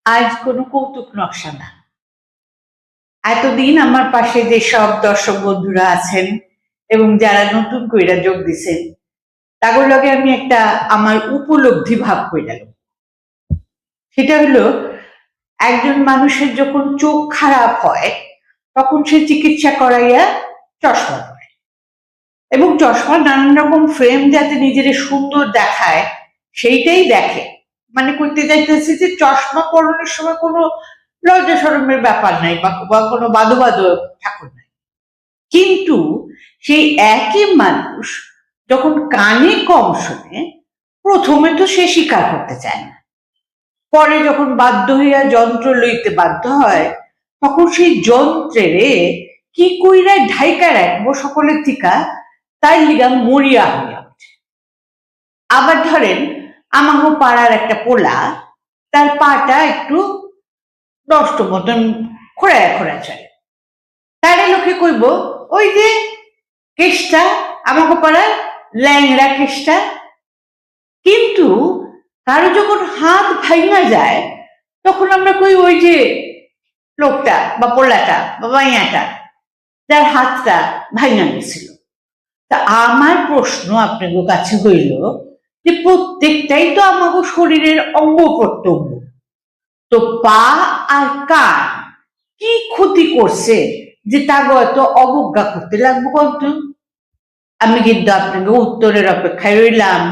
আজ কোনো কৌতুক নকশা না। এতদিন আমার পাশে যে সব দর্শক বন্ধুরা আছেন এবং যারা নতুন কইরা যোগ দিছেন, তাদের লগে আমি একটা আমার উপলব্ধি ভাব কইরা গেলাম। সেটা হলো, একজন মানুষের যখন চোখ খারাপ হয় তখন সে চিকিৎসা করাইয়া চশমা পরে, এবং চশমা নানান রকম ফ্রেম যাতে নিজের সুন্দর দেখায় সেইটাই দেখে। মানে করতে যাইতেছে যে চশমা পরানোর সময় কোনো লজ্জা শরমের ব্যাপার নাই বা কোনো বাদো বাদো ঠাকুর নাই। কিন্তু সেই একই মানুষ যখন কানে কম শোনে, প্রথমে তো সে স্বীকার করতে চায় না, পরে যখন বাধ্য হইয়া যন্ত্র লইতে বাধ্য হয় তখন সেই যন্ত্রেরে কি কইরা ঢাইকা রাখবো সকলের থিকা, তাই লিগা মরিয়া হইয়া ওঠে। আবার ধরেন, আমাকে পাড়ার একটা পোলা, তার পাটা একটু নষ্ট মতন খোঁড়ায় খোঁড়া চলে, তারে লোকে কইব ওই যে কেষ্টা, আমাকে পাড়ার ল্যাংড়া কেষ্টা। কিন্তু কারো যখন হাত ভাঙা যায় তখন আমরা কই ওই যে লোকটা বা পোলাটা বা মাইয়াটা যার হাতটা ভাঙা গেছিল। তা আমার প্রশ্ন আপনাদের কাছে হইল যে প্রত্যেকটাই তো আমাকে শরীরের অঙ্গ প্রত্যঙ্গ, তো পা আর কান কি ক্ষতি করছে যে তা এত অবজ্ঞা করতে লাগবো বলতো? আমি কিন্তু আপনাকে উত্তরের অপেক্ষায় রইলাম।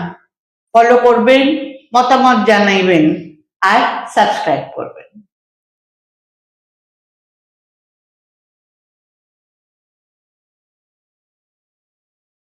ফলো করবেন, মতামত জানাইবেন আর সাবস্ক্রাইব করবেন।